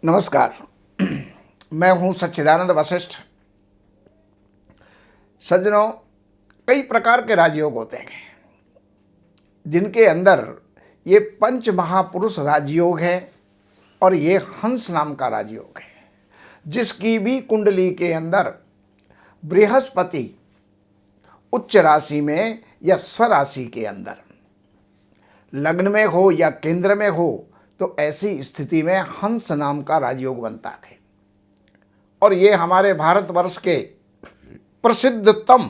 नमस्कार। मैं हूं सच्चिदानंद वशिष्ठ। सज्जनों, कई प्रकार के राजयोग होते हैं जिनके अंदर ये पंच महापुरुष राजयोग है और ये हंस नाम का राजयोग है, जिसकी भी कुंडली के अंदर बृहस्पति उच्च राशि में या स्वराशि के अंदर लग्न में हो या केंद्र में हो तो ऐसी स्थिति में हंस नाम का राजयोग बनता है। और ये हमारे भारतवर्ष के प्रसिद्धतम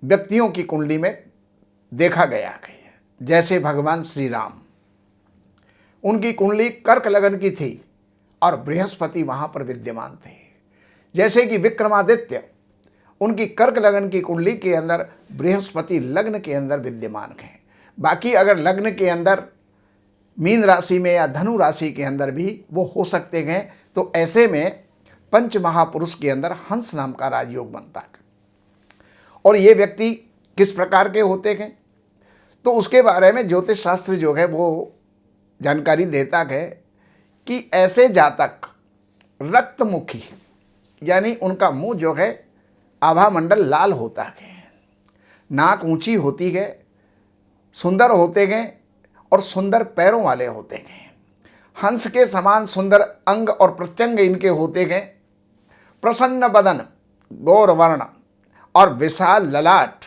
व्यक्तियों की कुंडली में देखा गया है। जैसे भगवान श्री राम, उनकी कुंडली कर्क लगन की थी और बृहस्पति वहां पर विद्यमान थे। जैसे कि विक्रमादित्य, उनकी कर्क लगन की कुंडली के अंदर बृहस्पति लग्न के अंदर विद्यमान है। बाकी अगर लग्न के अंदर मीन राशि में या धनु राशि के अंदर भी वो हो सकते हैं, तो ऐसे में पंच महापुरुष के अंदर हंस नाम का राजयोग बनता है। और ये व्यक्ति किस प्रकार के होते हैं तो उसके बारे में ज्योतिष शास्त्र जो है वो जानकारी देता है कि ऐसे जातक रक्तमुखी, यानी उनका मुंह जो है आभा मंडल लाल होता है, नाक ऊंची होती है, सुंदर होते हैं और सुंदर पैरों वाले होते हैं, हंस के समान सुंदर अंग और प्रत्यंग इनके होते हैं, प्रसन्न बदन, गौर वर्ण और विशाल ललाट।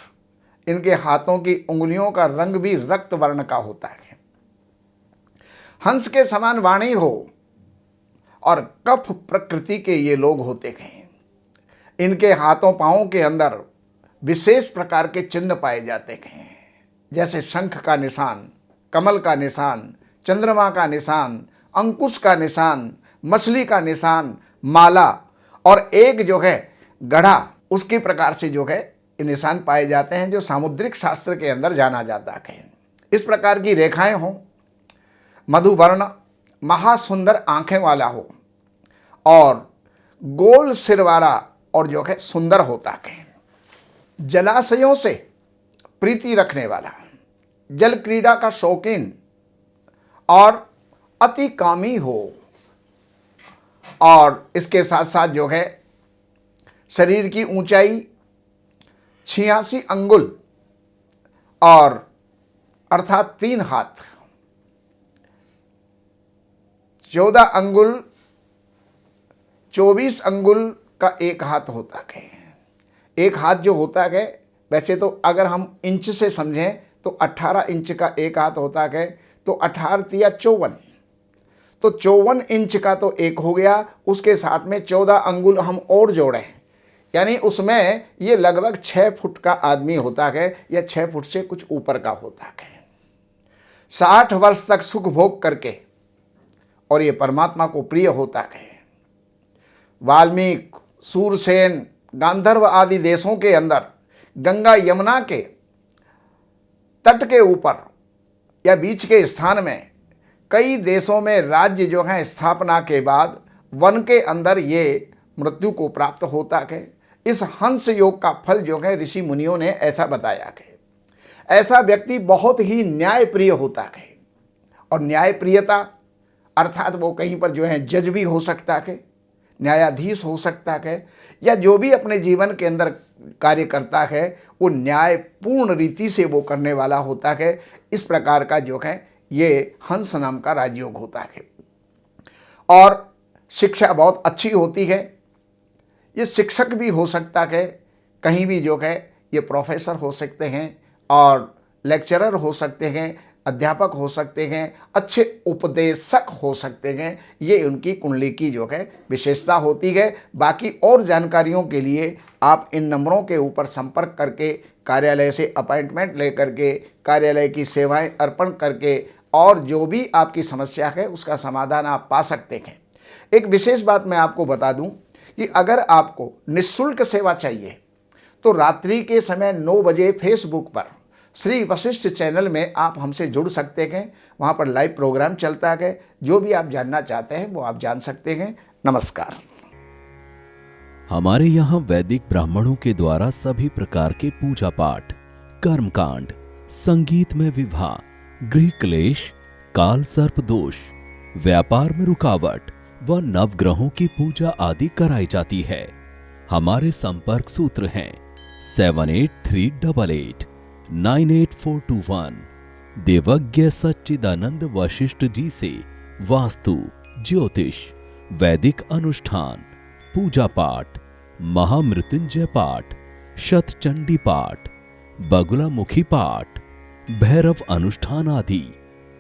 इनके हाथों की उंगलियों का रंग भी रक्त वर्ण का होता है। हंस के समान वाणी हो और कफ प्रकृति के ये लोग होते हैं। इनके हाथों पांवों के अंदर विशेष प्रकार के चिन्ह पाए जाते हैं, जैसे शंख का निशान, कमल का निशान, चंद्रमा का निशान, अंकुश का निशान, मछली का निशान, माला और एक जो है गढ़ा, उसकी प्रकार से जो है ये निशान पाए जाते हैं, जो सामुद्रिक शास्त्र के अंदर जाना जाता है। इस प्रकार की रेखाएं हों, मधुवर्ण, महासुंदर आंखें वाला हो और गोल सिर वाला और जो है सुंदर होता है। जलाशयों से प्रीति रखने वाला, जल क्रीड़ा का शौकीन और अति कामी हो। और इसके साथ साथ जो है शरीर की ऊंचाई 86 अंगुल और अर्थात 3 हाथ, 14 अंगुल, 24 अंगुल का एक हाथ होता है। एक हाथ जो होता है, वैसे तो अगर हम इंच से समझें तो 18 इंच का एक हाथ होता है, तो 18 या 54, तो 54 इंच का तो एक हो गया। उसके साथ में 14 अंगुल हम और जोड़ें, यानी उसमें ये लगभग 6 फुट का आदमी होता है या 6 फुट से कुछ ऊपर का होता है। 60 वर्ष तक सुख भोग करके और ये परमात्मा को प्रिय होता है। वाल्मीकि, सूरसेन, गांधर्व आदि देशों के अंदर गंगा यमुना के तट के ऊपर या बीच के स्थान में कई देशों में राज्य जो है स्थापना के बाद वन के अंदर ये मृत्यु को प्राप्त होता है। इस हंस योग का फल जो है ऋषि मुनियों ने ऐसा बताया है। ऐसा व्यक्ति बहुत ही न्यायप्रिय होता है। और न्यायप्रियता अर्थात वो कहीं पर जो है जज भी हो सकता है, न्यायाधीश हो सकता है, या जो भी अपने जीवन के अंदर कार्य करता है वो न्यायपूर्ण रीति से वो करने वाला होता है। इस प्रकार का जो है ये हंस नाम का राजयोग होता है। और शिक्षा बहुत अच्छी होती है। ये शिक्षक भी हो सकता है, कहीं भी जो है ये प्रोफेसर हो सकते हैं और लेक्चरर हो सकते हैं, अध्यापक हो सकते हैं, अच्छे उपदेशक हो सकते हैं। ये उनकी कुंडली की जो है विशेषता होती है। बाकी और जानकारियों के लिए आप इन नंबरों के ऊपर संपर्क करके कार्यालय से अपॉइंटमेंट लेकर के कार्यालय की सेवाएं अर्पण करके और जो भी आपकी समस्या है उसका समाधान आप पा सकते हैं। एक विशेष बात मैं आपको बता दूं कि अगर आपको निःशुल्क सेवा चाहिए तो रात्रि के समय 9 बजे फेसबुक पर श्री वशिष्ठ चैनल में आप हमसे जुड़ सकते हैं। वहाँ पर लाइव प्रोग्राम चलता है। जो भी आप जानना चाहते हैं वो आप जान सकते हैं। नमस्कार। हमारे यहाँ वैदिक ब्राह्मणों के द्वारा सभी प्रकार के पूजा पाठ, कर्मकांड, संगीत में विवाह, गृह क्लेश, काल सर्प दोष, व्यापार में रुकावट व नवग्रहों की पूजा आदि कराई जाती है। हमारे संपर्क सूत्र हैं 7838898421। देवज्ञ सच्चिदानंद वशिष्ठ जी से वास्तु, ज्योतिष, वैदिक अनुष्ठान, पूजा पाठ, महामृत्युंजय पाठ, शतचंडी पाठ, बगुलामुखी पाठ, भैरव अनुष्ठान आदि,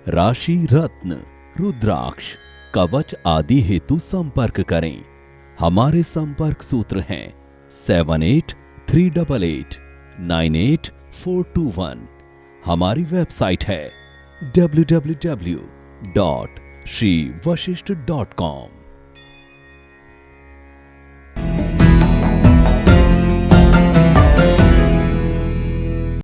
राशि रत्न, रुद्राक्ष, कवच आदि हेतु संपर्क करें। हमारे संपर्क सूत्र हैं 7838898421। हमारी वेबसाइट है www.shrivashishth.com।